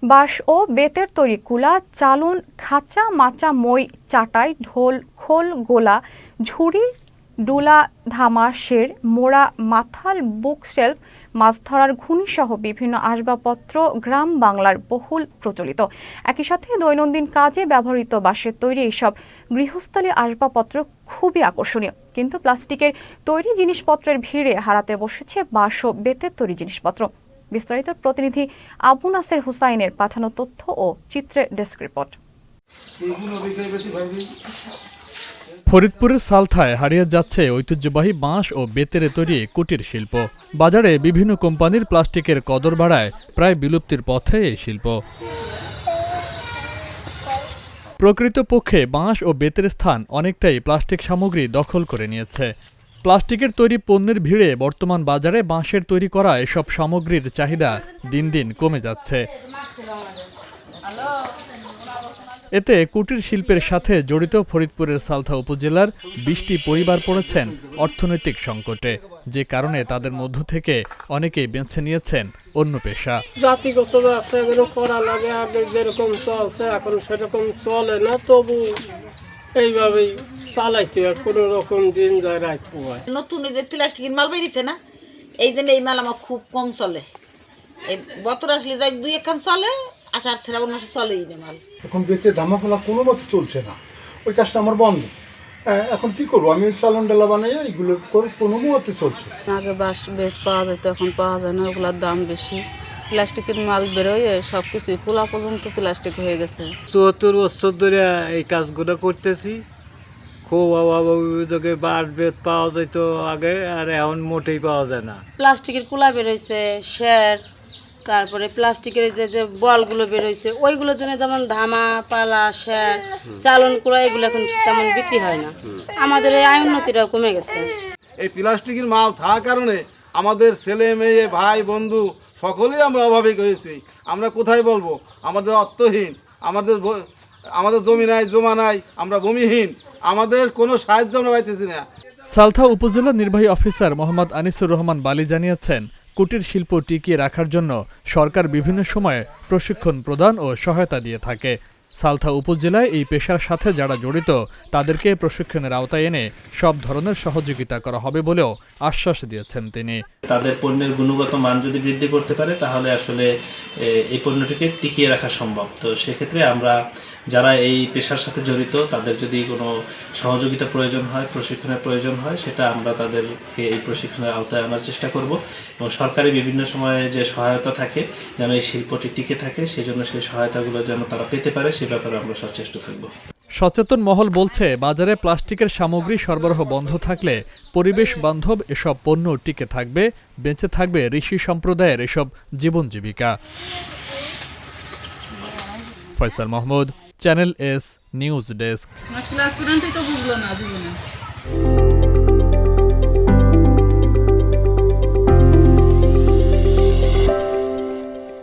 বাঁশ ও বেতের তৈরি কুলা, চালুন, খাঁচা, মাচা, মই, চাটাই, ঢোল, খোল, গোলা, ঝুড়ি, ডুলা, ধামা, শের, মোড়া, মাথাল, বুক শেলফ, মাছ ধরার ঘুণিসহ বিভিন্ন আসবাবপত্র গ্রাম বাংলার বহুল প্রচলিত। একই সাথে দৈনন্দিন কাজে ব্যবহৃত বাঁশের তৈরি এইসব গৃহস্থলী আসবাবপত্র খুবই আকর্ষণীয়। কিন্তু প্লাস্টিকের তৈরি জিনিসপত্রের ভিড়ে হারাতে বসেছে বাঁশ ও বেতের তৈরি জিনিসপত্র। বিস্তারিত প্রতিনিধি আবু নাসের হুসাইনের পাঠানো তথ্য ও চিত্রের ডেস্ক রিপোর্ট। ফরিদপুরের সালথায় হারিয়ে যাচ্ছে ঐতিহ্যবাহী বাঁশ ও বেতের তৈরি কুটির শিল্প। বাজারে বিভিন্ন কোম্পানির প্লাস্টিকের কদর বাড়ায় প্রায় বিলুপ্তির পথে এই শিল্প। প্রকৃতপক্ষে বাঁশ ও বেতের স্থান অনেকটাই প্লাস্টিক সামগ্রী দখল করে নিয়েছে। প্লাস্টিকের তৈরি পণ্যের ভিড়ে বর্তমান বাজারে বাঁশের তৈরি করা এসব সামগ্রীর চাহিদা দিন দিন কমে যাচ্ছে। এতে কুটির শিল্পের সাথে জড়িত ফরিদপুরের সালথা উপজেলার ২০টি পরিবার পড়েছেন অর্থনৈতিক সংকটে, যে কারণে তাদের মধ্য থেকে অনেকেই বেছে নিয়েছেন অন্য পেশা। জাতিগত ব্যবসাগুলো করা লাগে, আগে যেরকম চলছে এখন সেরকম চলে না, তবু এইভাবেই চালাইতে হয়, কোনো রকম দিন যায় রাখতে হয়। নতুন যে প্লাস্টিকের মাল বেরিয়েছে না, এই জন্য এই মাল আমার খুব কম চলে। এই বছর আসলে যাই দুই একখান চলে, আষাঢ় শ্রাবণ মাসে চলেই না মাল। এখন বেচে ধামা ফেলা কোনো মতে চলছে না, ওই কাজটা আমার বন্ধ। এখন কি করবো, আমি চালন ডালা বানাই এগুলো করে কোনো মতে চলছে। আগে বাঁশ বেত পাওয়া যেত, এখন পাওয়া যায় না, ওগুলোর দাম বেশি। প্লাস্টিকের মাল বেরোয় সব কিছুই পোলা পর্যন্ত প্লাস্টিক হয়ে গেছে। ৭৪ বছর ধরে এই কাজগুলো করতেছি, খুব অভাবে বাঁশ বেত পাওয়া যেত আগে, আর এখন মোটেই পাওয়া যায় না। প্লাস্টিকের কুলা বেরোইছে, শের, তারপরে প্লাস্টিকের যে বলগুলো বেরোইছে, ওইগুলোর জন্য যেমন ধামা, পালা, শের, চালন কুলা এগুলো এখন তেমন বিক্রি হয় না। আমাদের এই আয় উন্নতিটাও কমে গেছে। এই প্লাস্টিকের মাল থাকার কারণে আমাদের ছেলে মেয়ে ভাই বন্ধু সকলেই আমরা অভাবিক হয়েছি। আমরা কোথায় বলবো, আমাদের অর্থহীন, আমাদের জমি নাই, জমা নাই, আমরা ভূমিহীন, আমাদের কোনো সাহায্য আমরা পাইতেছি না। সালথা উপজেলা নির্বাহী অফিসার মোহাম্মদ আনিসুর রহমান বালি জানিয়েছেন, কুটির শিল্প টিকিয়ে রাখার জন্য সরকার বিভিন্ন সময়ে প্রশিক্ষণ প্রদান ও সহায়তা দিয়ে থাকে। সালথা উপজেলায় এই পেশার সাথে যারা জড়িত তাদেরকে প্রশিক্ষণের আওতায় এনে সব ধরনের সহযোগিতা করা হবে বলেও আশ্বাস দিয়েছেন তিনি। তাদের পণ্যের গুণগত মান যদি বৃদ্ধি করতে পারে তাহলে আসলে এই পণ্যটিকে টিকিয়ে রাখা সম্ভব। তো সেক্ষেত্রে আমরা যারা এই পেশার সাথে জড়িত তাদের যদি কোনো সহযোগিতা প্রয়োজন হয়, প্রশিক্ষণের প্রয়োজন হয়, সেটা আমরা তাদেরকে এই প্রশিক্ষণের আওতায় আনার চেষ্টা করব এবং সরকারি বিভিন্ন সময়ে যে সহায়তা থাকে যেন এই শিল্পটি টিকে থাকে, সেজন্য সেই সহায়তাগুলো যেন তারা পেতে পারে সে ব্যাপারে আমরা সচেষ্ট থাকব। সচেতন মহল বলছে, বাজারে প্লাস্টিকের সামগ্রী সরবরাহ বন্ধ থাকলে পরিবেশ বান্ধব এসব পণ্য টিকে থাকবে, বেঁচে থাকবে ঋষি সম্প্রদায়ের এসব জীবন জীবিকা। Faisal Mahmud, channel S news desk.